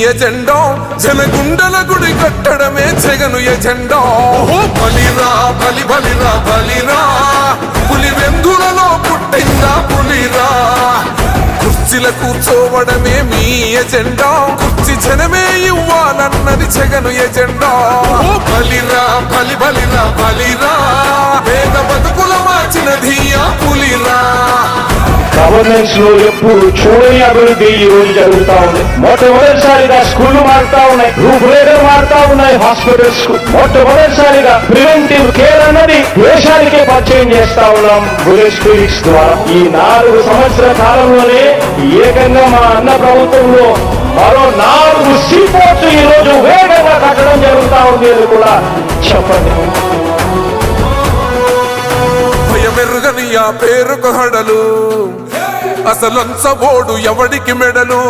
Agenda జనగుండల గుడి కట్టడమే Jagan agenda. బలిరా బలి బలిరా బలిరా పులి వెందులలో పుట్టిందా పులిరా. కుర్చీల కూర్చోవడమే మీ ఎజెండా, కుర్చీ జనమే ఇవ్వాలన్నది జగను ఎజెండా. బలిరా బలి బలిరా బలిరా పేద బతుకుల మార్చినది ఆ పులిరా. గవర్నెన్స్ లో ఎప్పుడు చూడని అభివృద్ధి ఈ రోజు జరుగుతా ఉంది. మొట్టమొదటిసారిగా స్కూళ్లు మారుతా ఉన్నాయి, రూపురేఖలు మారుతా ఉన్నాయి. హాస్పిటల్స్ మొట్టమొదటిసారిగా ప్రివెంటివ్ కేర్ అన్నది దేశానికే పరిచయం చేస్తా ఉన్నాం బుల్లెట్ క్లినిక్స్ ద్వారా. ఈ 4 సంవత్సరాల కాలంలోనే ఏకంగా మా అన్న ప్రభుత్వంలో మరో 4 సీపోర్ట్స్ ఈ రోజు వేగంగా కట్టడం జరుగుతా ఉంది అని కూడా చెప్పండి. భయమెరుగని ఆ పేరుకు హడలు, అసలంచబోడు ఎవడికి మెడలు.